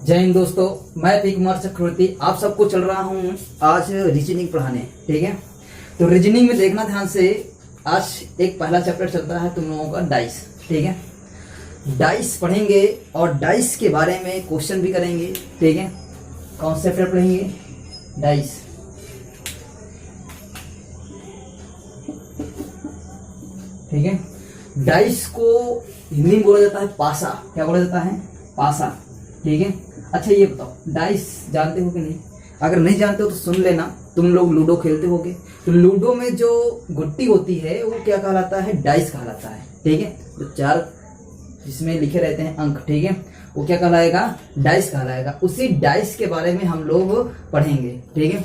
जय हिंद दोस्तों, मैं पी कुमार चक्रवर्ती आप सबको चल रहा हूँ आज रीजनिंग पढ़ाने। ठीक है, तो रीजनिंग में देखना ध्यान से। आज एक पहला चैप्टर चलता है तुम लोगों का डाइस। ठीक है, डाइस पढ़ेंगे और डाइस के बारे में क्वेश्चन भी करेंगे। ठीक है, कौन से चैप्टर पढ़ेंगे? डाइस। ठीक है, डाइस को हिंदी में बोला जाता है पासा। क्या बोला जाता है? पासा। ठीक है, अच्छा ये बताओ, डाइस जानते हो कि नहीं? अगर नहीं जानते हो तो सुन लेना। तुम लोग लूडो खेलते होगे, तो लूडो में जो गुट्टी होती है वो क्या कहलाता है? डाइस कहलाता है। ठीक है, जो चार जिसमें लिखे रहते हैं अंक, ठीक है, वो क्या कहलाएगा? डाइस कहलाएगा। उसी डाइस के बारे में हम लोग पढ़ेंगे। ठीक है,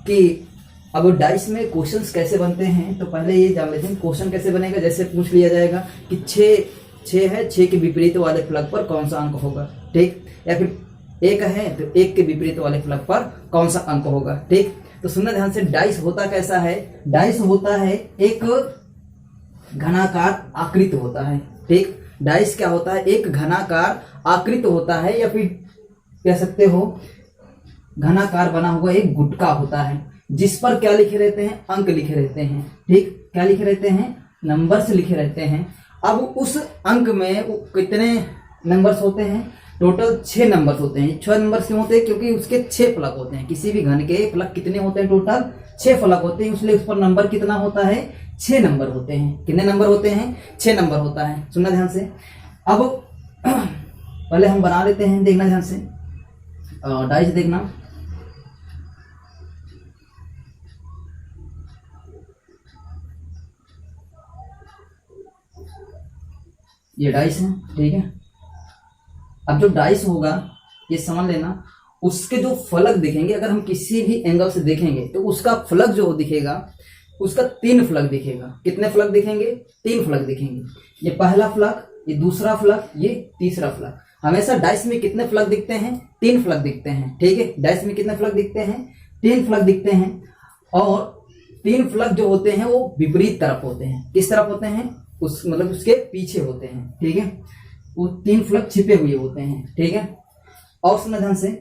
कि अब डाइस में क्वेश्चंस कैसे बनते हैं, तो पहले ये जान लेते हैं क्वेश्चन कैसे बनेगा। जैसे पूछ लिया जाएगा कि 6 है, 6 के विपरीत वाले फलक पर कौन सा अंक होगा। ठीक, या फिर 1 है तो 1 के विपरीत वाले फलक पर कौन सा अंक होगा। ठीक, तो सुनना ध्यान से। डाइस होता कैसा है? डाइस होता है एक घनाकार आकृति होता है। ठीक, डाइस क्या होता है? एक घनाकार आकृति होता है, या फिर कह सकते हो घनाकार बना हुआ एक गुटका होता है, जिस पर क्या लिखे रहते हैं? अंक लिखे रहते हैं। ठीक, क्या लिखे रहते हैं? नंबर्स लिखे रहते हैं। अब उस अंक में कितने नंबर्स होते हैं? टोटल 6 नंबर्स होते हैं। 6 नंबर्स क्यों होते हैं? क्योंकि उसके 6 फलक होते हैं। किसी भी घन के फलक कितने होते हैं? टोटल 6 फलक होते हैं, इसलिए उस पर नंबर कितना होता है? 6 नंबर होते हैं। कितने नंबर होते हैं? 6 नंबर होता है। सुनना ध्यान से। अब पहले हम बना लेते हैं, देखना ध्यान से। डाइस देखना। ये डाइस है। ठीक है, अब जो डाइस होगा ये समझ लेना, उसके जो फलक दिखेंगे, अगर हम किसी भी एंगल से देखेंगे तो उसका फलक जो दिखेगा, उसका 3 फलक दिखेगा। कितने फलक दिखेंगे? 3 फलक दिखेंगे। ये पहला फलक, ये दूसरा फलक, ये तीसरा फलक। हमेशा डाइस में कितने फलक दिखते हैं? 3 फलक दिखते हैं। ठीक है, डाइस में कितने फलक दिखते हैं? 3 फलक दिखते हैं। और 3 फलक जो होते हैं वो विपरीत तरफ होते हैं। किस तरफ होते हैं? मतलब उसके पीछे होते हैं। ठीक है, वो 3 फलक छिपे हुए होते हैं। ठीक है, और सुनना ध्यान से।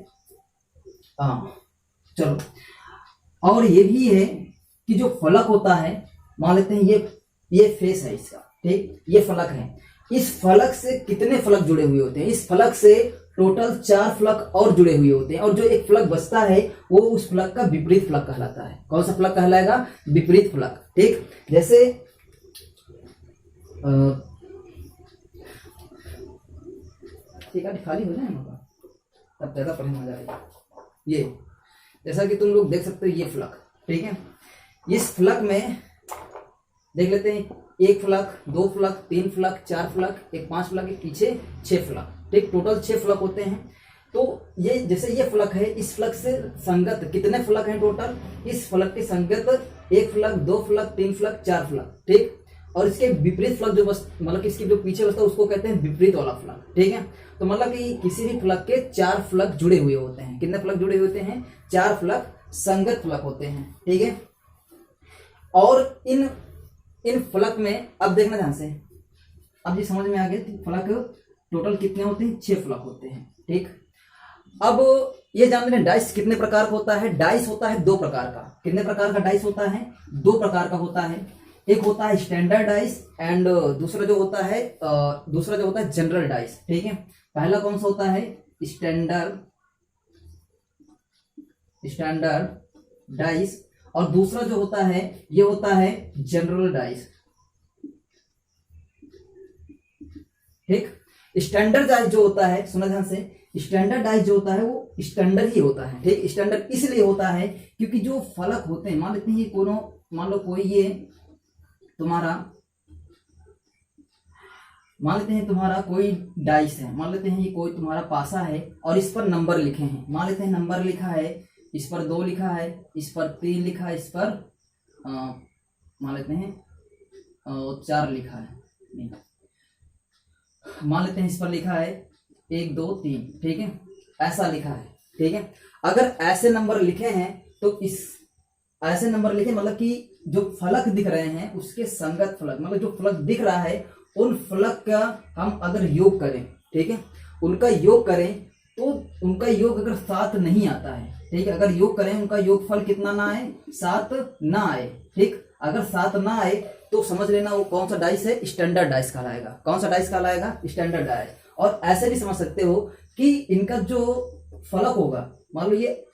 चलो, और ये भी है कि जो फलक होता है, मान लेते हैं ये फेस है इसका। ठीक, ये फलक है। इस फलक से कितने फलक जुड़े हुए होते हैं? इस फलक से टोटल 4 फलक और जुड़े हुए होते हैं, और जो एक फलक बचता है वो उस फलक का विपरीत फलक कहलाता है। कौन सा फलक कहलाएगा? विपरीत फलक। ठीक, जैसे ठीक है, खाली हो जाए ना तब ज्यादा पढ़ने मजा आएगा। ये जैसा कि तुम लोग देख सकते हो, ये फलक। ठीक है, इस फलक में देख लेते हैं, 1 फलक, 2 फलक, 3 फलक, 4 फलक, एक 5 फलक, एक पीछे 6 फलक। ठीक, टोटल 6 फलक होते हैं। तो ये जैसे ये फलक है, इस फलक से संगत कितने फलक हैं टोटल? इस फलक के संगत 1 फलक, 2 फलक, 3 फलक, 4 फलक। ठीक, और इसके विपरीत फलक जो बस, मतलब इसके जो पीछे बसता है उसको कहते हैं विपरीत वाला फलक। ठीक है, तो मतलब कि किसी भी फलक के 4 फलक जुड़े हुए होते हैं। कितने फलक जुड़े हुए होते हैं? 4 फलक संगत फलक होते हैं। ठीक है, और इन फलक में अब देखना ध्यान से। अब ये समझ में आ गया, फलक टोटल कितने होते हैं? 6 फलक होते हैं। ठीक, अब ये जानते हैं डाइस कितने प्रकार का होता है? डाइस होता है 2 प्रकार का। कितने प्रकार का डाइस होता है? 2 प्रकार का होता है। एक होता है स्टैंडर्ड डाइस, एंड दूसरा जो होता है जनरल डाइस। ठीक है, पहला कौन सा होता है? स्टैंडर्ड डाइस, और दूसरा जो होता है ये होता है जनरल डाइस। ठीक, स्टैंडर्ड डाइस जो होता है, सुना ध्यान से, स्टैंडर्ड डाइस जो होता है वो स्टैंडर्ड ही होता है। ठीक, स्टैंडर्ड इसलिए होता है क्योंकि जो फलक होते हैं, मान लेते हैं ये कोनो, मान लो कोई ये तुम्हारा, मान लेते हैं तुम्हारा कोई डाइस है, मान लेते हैं ये कोई तुम्हारा पासा है, और इस पर नंबर लिखे हैं। मान लेते हैं नंबर लिखा है, इस पर 2 लिखा है, इस पर 3 लिखा है, इस पर मान लेते हैं 4 लिखा है, नहीं, मान लेते हैं इस पर लिखा है 1 2 3। ठीक है, ऐसा लिखा है। ठीक है, अगर ऐसे नंबर लिखे हैं तो ऐसे नंबर लिखे, मतलब कि जो फलक दिख रहे हैं उसके संगत फलक, मतलब जो फलक दिख रहा है उन फलक का हम अगर योग करें, ठीक है, उनका योग करें तो उनका योग अगर 7 नहीं आता है, ठीक है, अगर योग करें उनका योगफल कितना ना आए, 7 ना आए, ठीक, अगर 7 ना आए तो समझ लेना वो कौन सा डाइस है, स्टैंडर्ड डाइस कहलाएगा। कौन सा डाइस कहलाएगा, स्टैंडर्ड डाइस। और ऐसे भी समझ सकते हो कि इनका जो फलक होगा, मान लो ये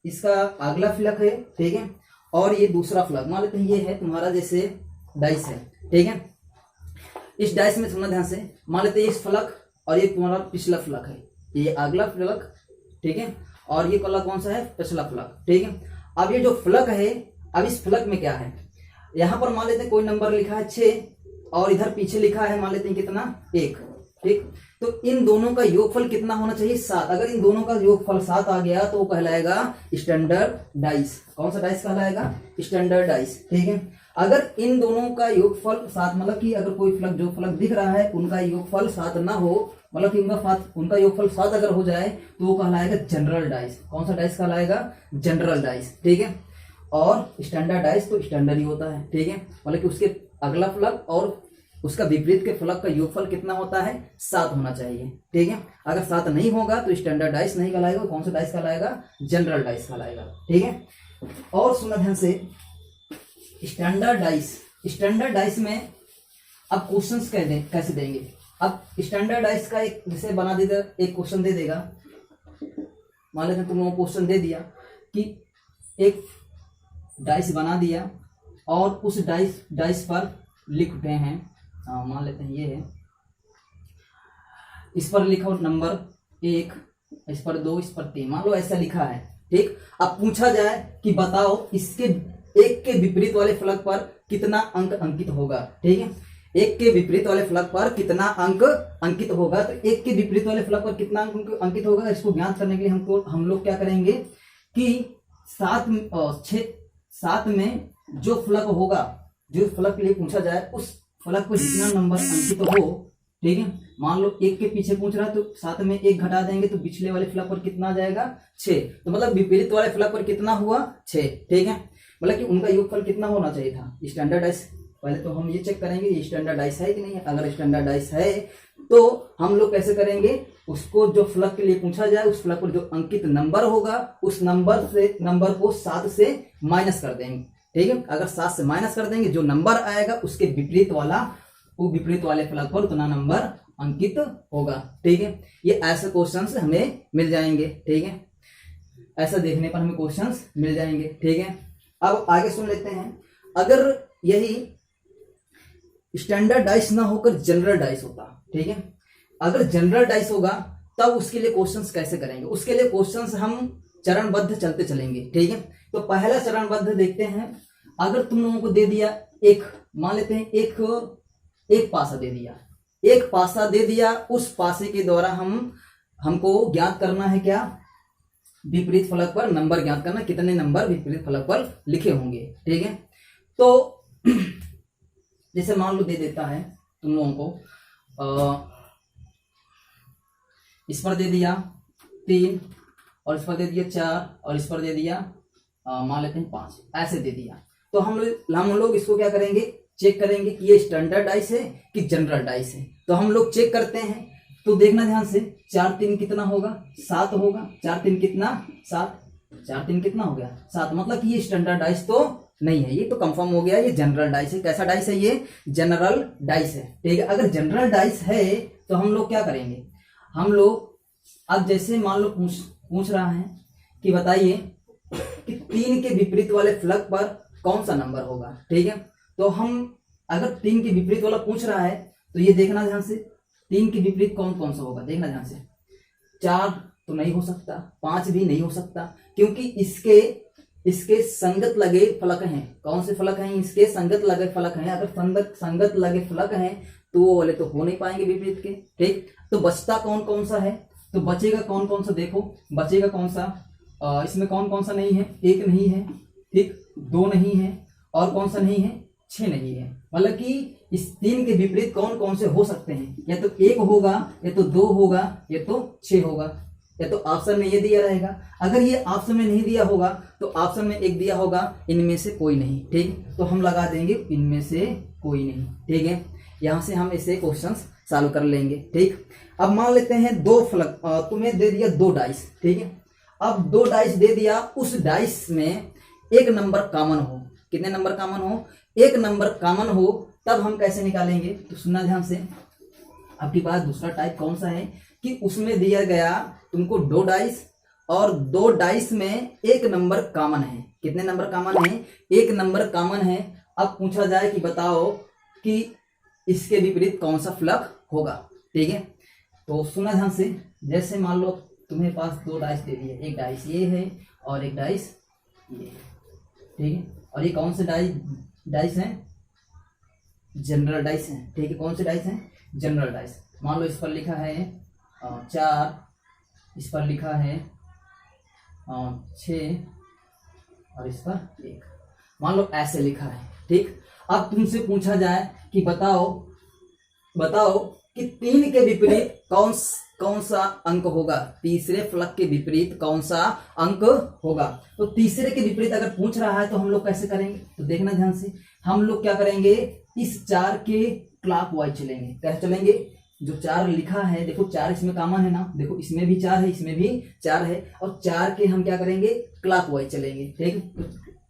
इसका अगला फलक है, ठीक है, और ये दूसरा फलक, मान लेते हैं ये है तुम्हारा जैसे डाइस है, ठीक है, इस डाइस में सुनना ध्यान से, मान लेते हैं इस फलक और ये तुम्हारा पिछला फलक है, ये अगला फलक, ठीक है, और ये कला कौन सा है, पिछला फलक, ठीक है। अब ये जो फलक है, अब इस फलक में क्या है, यहां पर मान लेते हैं कोई नंबर लिखा है 6 और इधर पीछे लिखा है मान लेते हैं कितना 1, ठीक, तो इन दोनों का योगफल कितना होना चाहिए, 7। अगर इन दोनों का योगफल 7 आ गया तो वो कहलाएगा स्टैंडर्ड डाइस। कौन सा डाइस कहलाएगा, स्टैंडर्ड डाइस, ठीक है। अगर इन दोनों का योगफल 7, मतलब कि अगर कोई फलक, जो फलक दिख रहा है उनका योगफल 7 ना हो, मतलब कि उनका योगफल 7 अगर हो जाए तो वो कहलाएगा जनरल डाइस। कौन सा डाइस कहलाएगा, जनरल डाइस, ठीक है। और स्टैंडर्ड डाइस तो स्टैंडर्ड ही होता है, ठीक है, मतलब कि उसके अगला फलक और उसका विपरीत के फलक का योगफल कितना होता है, 7 होना चाहिए, ठीक है। अगर 7 नहीं होगा तो स्टैंडर्ड डाइस नहीं कहलाएगा, कौन सा डाइस कहलाएगा, जनरल डाइस कहलाएगा, ठीक है। और सुनना ध्यान से, स्टैंडर्ड डाइस में अब क्वेश्चंस कैसे देंगे। अब स्टैंडर्ड डाइस का एक जैसे बना देगा, एक क्वेश्चन दे देगा, मान लेते तुम लोगों को क्वेश्चन दे दिया कि एक डाइस बना दिया और उस डाइस पर लिख उठे हैं, मान लेते हैं ये है, इस पर लिखा नंबर 1, इस पर 2, इस पर 3, मान लो ऐसा लिखा है, ठीक। अब पूछा जाए कि बताओ इसके एक के विपरीत वाले फलक पर कितना अंक अंकित होगा, ठीक है, एक के विपरीत वाले फलक पर कितना अंक अंकित होगा। तो एक के विपरीत वाले फलक पर कितना अंक अंकित होगा, इसको ज्ञात करने के लिए हम लोग क्या करेंगे कि 7 में जो फलक होगा, जो फलक के लिए पूछा जाए उस फलक पर जितना नंबर अंकित हो, ठीक है, मान लो 1 के पीछे पूछ रहा है तो 7 में 1 घटा देंगे तो पिछले वाले फलक पर कितना आ जाएगा, 6, तो मतलब विपरीत वाले फलक पर कितना हुआ, 6, ठीक है, मतलब कि उनका योगफल कितना होना चाहिए था, स्टैंडर्ड डाइस। पहले तो हम ये चेक करेंगे ये स्टैंडर्ड डाइस है कि नहीं है। अगर स्टैंडर्ड डाइस है तो हम लोग कैसे करेंगे, उसको जो फलक के लिए पूछा जाए उस फलक पर जो अंकित नंबर होगा उस नंबर को 7 से माइनस कर देंगे, ठीक है। अगर 7 से माइनस कर देंगे, जो नंबर आएगा उसके विपरीत वाले फलक पर उतना नंबर अंकित होगा, ठीक है। ये ऐसे क्वेश्चंस हमें मिल जाएंगे, ठीक है, ऐसा देखने पर हमें क्वेश्चंस मिल जाएंगे, ठीक है। अब आगे सुन लेते हैं, अगर यही स्टैंडर्ड डाइस ना होकर जनरल डाइस होता, ठीक है, अगर जनरल डाइस होगा तब उसके लिए क्वेश्चंस कैसे करेंगे, उसके लिए क्वेश्चंस हम चरणबद्ध चलते चलेंगे, ठीक है। तो पहला चरणबद्ध देखते हैं। अगर तुम लोगों को दे दिया एक, मान लेते हैं एक पासा दे दिया, एक पासा दे दिया, उस पासे के द्वारा हमको ज्ञात करना है क्या, विपरीत फलक पर नंबर ज्ञात करना, कितने नंबर विपरीत फलक पर लिखे होंगे, ठीक है। तो जैसे मान लो दे देता है तुम लोगों को, इस पर दे दिया 3 और इस पर दे दिया 4 और इस पर दे दिया मान लेते हैं 5, ऐसे दे दिया। तो हम लोग इसको क्या करेंगे, चेक करेंगे कि ये स्टैंडर्ड डाइस है कि जनरल डाइस है। तो हम लोग चेक करते हैं, तो देखना ध्यान से, 4 3 कितना होगा, 7 होगा, 4 3 कितना 7, 4 3 कितना हो गया 7, मतलब कि ये स्टैंडर्ड डाइस तो नहीं है, ये तो कंफर्म हो गया, ये जनरल डाइस है। कैसा डाइस है, ये जनरल डाइस है, ठीक है। अगर जनरल डाइस है तो हम लोग क्या करेंगे, हम लोग अब जैसे मान लो पूछ रहा है कि बताइए कि 3 के विपरीत वाले फलक पर कौन सा नंबर होगा, ठीक है। तो हम अगर 3 के विपरीत वाला पूछ रहा है तो ये देखना ध्यान से, 3 के विपरीत कौन कौन सा होगा, देखना ध्यान से, 4 तो नहीं हो सकता, 5 भी नहीं हो सकता, क्योंकि इसके संगत लगे फलक हैं। कौन से फलक हैं, इसके संगत लगे फलक हैं। अगर संगत लगे फलक हैं तो वो वाले तो हो नहीं पाएंगे विपरीत के, ठीक। तो बचता कौन कौन सा है, तो बचेगा कौन कौन सा, देखो बचेगा कौन सा, इसमें कौन कौन सा नहीं है, 1 नहीं है, ठीक, 2 नहीं है, और कौन सा नहीं है, 6 नहीं है। मतलब कि इस 3 के विपरीत कौन कौन से हो सकते हैं, या तो 1 होगा, या तो 2 होगा, या तो 6 होगा, या तो ऑप्शन में ये दिया रहेगा। अगर ये ऑप्शन में नहीं दिया होगा तो ऑप्शन में 1 दिया होगा, इनमें से कोई नहीं, ठीक। तो हम लगा देंगे इनमें से कोई नहीं, ठीक है। यहाँ से हम ऐसे क्वेश्चंस सॉल्व कर लेंगे। ठीक, अब मान लेते हैं दो फलक, तुम्हें दे दिया दो डाइस, ठीक है। अब दो डाइस दे दिया, उस डाइस में एक नंबर कॉमन हो। कितने नंबर कॉमन हो? एक नंबर कॉमन हो, तब हम कैसे निकालेंगे? तो सुनना ध्यान से। आपके पास दूसरा टाइप कौन सा है कि उसमें दिया गया तुमको दो डाइस और दो डाइस में एक नंबर कॉमन है। कितने नंबर कॉमन है? एक नंबर कॉमन है। अब पूछा जाए कि बताओ कि इसके विपरीत कौन सा फलक होगा। ठीक है, तो सुना ध्यान से। जैसे मान लो तुम्हें पास दो डाइस दे दिए, एक डाइस ये है और एक डाइस ये है, ठीक है। और ये कौन से डाइस हैं? जनरल डाइस हैं, ठीक है। कौन से डाइस हैं? General dice. मान लो इस पर लिखा है 4, इस पर लिखा है 6 और इस पर 1। मान लो ऐसे लिखा है, ठीक। अब तुमसे पूछा जाए कि बताओ कि 3 के विपरीत कौन सा अंक होगा? तीसरे फलक के विपरीत कौन सा अंक होगा? तो तीसरे के विपरीत अगर पूछ रहा है तो हम लोग कैसे करेंगे? तो देखना ध्यान से। हम लोग क्या करेंगे? इस 4 के क्लॉकवाइज चलेंगे। कैसे चलेंगे? जो 4 लिखा है, देखो 4 इसमें कॉमन है ना, देखो इसमें भी 4 है, इसमें भी 4 है, और 4 के हम क्या करेंगे? क्लॉकवाइज चलेंगे। ठीक,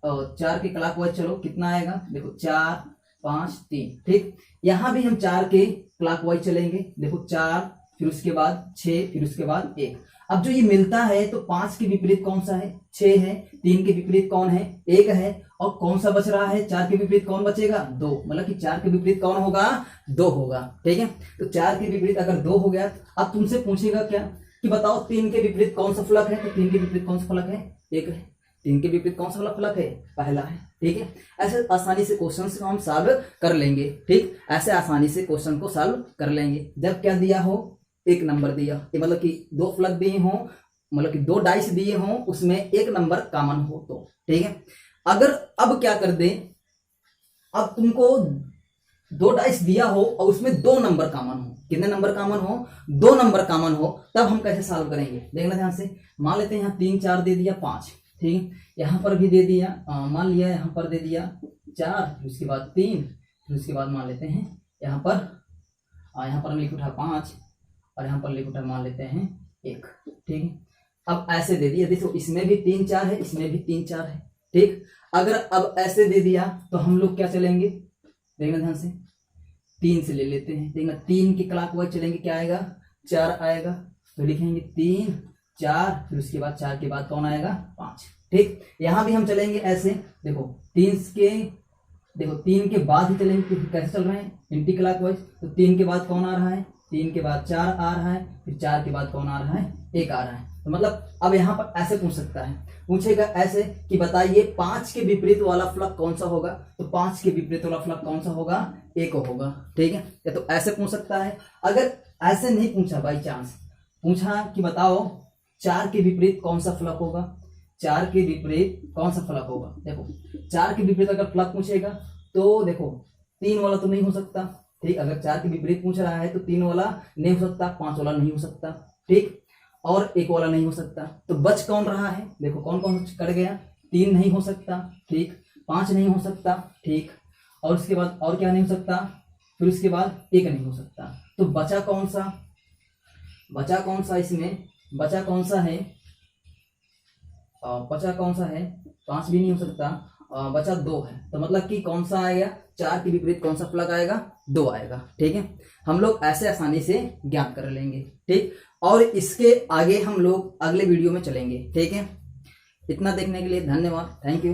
तो 4 के क्लॉकवाइज चलो, कितना आएगा? देखो 4 5 3, ठीक। यहां भी हम 4 के क्लॉकवाइज चलेंगे। देखो 4, फिर उसके बाद 6, फिर उसके बाद 1। अब जो ये मिलता है तो 5 के विपरीत कौन सा है? 6 है। 3 के विपरीत कौन है? 1 है। और कौन सा बच रहा है? 4 के विपरीत कौन बचेगा? 2। मतलब कि 4 के विपरीत कौन होगा? 2 होगा। ठीक है, तो 4 के विपरीत अगर 2 हो गया, अब तुमसे पूछेगा क्या कि बताओ 3 के विपरीत कौन सा फलक है? तो 3 के विपरीत कौन सा फलक है? 1 है। 3 के विपरीत कौन सा फलक है? पहला है। ठीक है, ऐसे आसानी से क्वेश्चन को हम सॉल्व कर लेंगे। ठीक, ऐसे आसानी से क्वेश्चन को सॉल्व कर लेंगे। जब क्या दिया हो? एक नंबर दिया, मतलब कि दो फलक दिए हों, मतलब कि दो डाइस दिए हों, उसमें एक नंबर कॉमन हो तो। ठीक है, अगर अब क्या कर दे, अब तुमको दो डाइस दिया हो और उसमें 2 नंबर कॉमन हो। कितने नंबर कॉमन हो? 2 नंबर कॉमन हो, तब हम कैसे सॉल्व करेंगे? देखना ध्यान से। मान लेते हैं यहाँ 3 4 दे दिया 5, ठीक है। यहाँ पर भी दे दिया, मान लिया यहाँ पर दे दिया 4, फिर उसके बाद 3, फिर उसके बाद मान लेते हैं यहाँ पर हम लिख उठा 5 और यहाँ पर लिख उठा मान लेते हैं 1। ठीक है, अब ऐसे दे दिया, देखो इसमें भी 3 4 है, इसमें भी 3 4 है। ठीक, अगर अब ऐसे दे दिया तो हम लोग क्या चलेंगे? देखना ध्यान से। 3 से ले लेते हैं। देखना 3 के क्लॉकवाइज चलेंगे, क्या आएगा? 4 आएगा। तो लिखेंगे 3 4, फिर उसके बाद 4 के बाद कौन आएगा? 5। ठीक, यहां भी हम चलेंगे ऐसे। देखो 3 के बाद ही चलेंगे, क्योंकि कैसे चल रहे हैं? Anti clockwise. तो 3 के बाद कौन आ रहा है? 3 के बाद 4 आ रहा है, फिर 4 के बाद कौन आ रहा है? 1 आ रहा है। तो मतलब अब यहाँ पर ऐसे पूछ सकता है, पूछेगा ऐसे कि बताइए 5 के विपरीत वाला फलक कौन सा होगा? तो 5 के विपरीत वाला फलक कौन सा होगा? 1 होगा। ठीक है, या तो ऐसे पूछ सकता है। अगर ऐसे नहीं पूछा, बाई चांस पूछा कि बताओ 4 के विपरीत कौन सा फलक होगा? 4 के विपरीत कौन सा फलक होगा? देखो 4 के विपरीत अगर फलक पूछेगा तो देखो 3 वाला तो नहीं हो सकता। ठीक, अगर 4 के विपरीत पूछ रहा है तो 3 वाला नहीं हो सकता, 5 वाला नहीं हो सकता, ठीक, और 1 वाला नहीं हो सकता। तो बच कौन रहा है? देखो कौन कौन कट गया? 3 नहीं हो सकता, ठीक, 5 नहीं हो सकता, ठीक, और उसके बाद और क्या नहीं हो सकता? फिर उसके बाद 1 नहीं हो सकता। तो बचा कौन सा? इसमें बचा कौन सा है? 5 भी नहीं हो सकता, बचा 2 है। तो मतलब कि कौन सा आएगा? 4 के विपरीत कौन सा फलक आएगा? 2 आएगा। ठीक है, हम लोग ऐसे आसानी से ज्ञात कर लेंगे। ठीक, और इसके आगे हम लोग अगले वीडियो में चलेंगे। ठीक है, इतना देखने के लिए धन्यवाद, थैंक यू।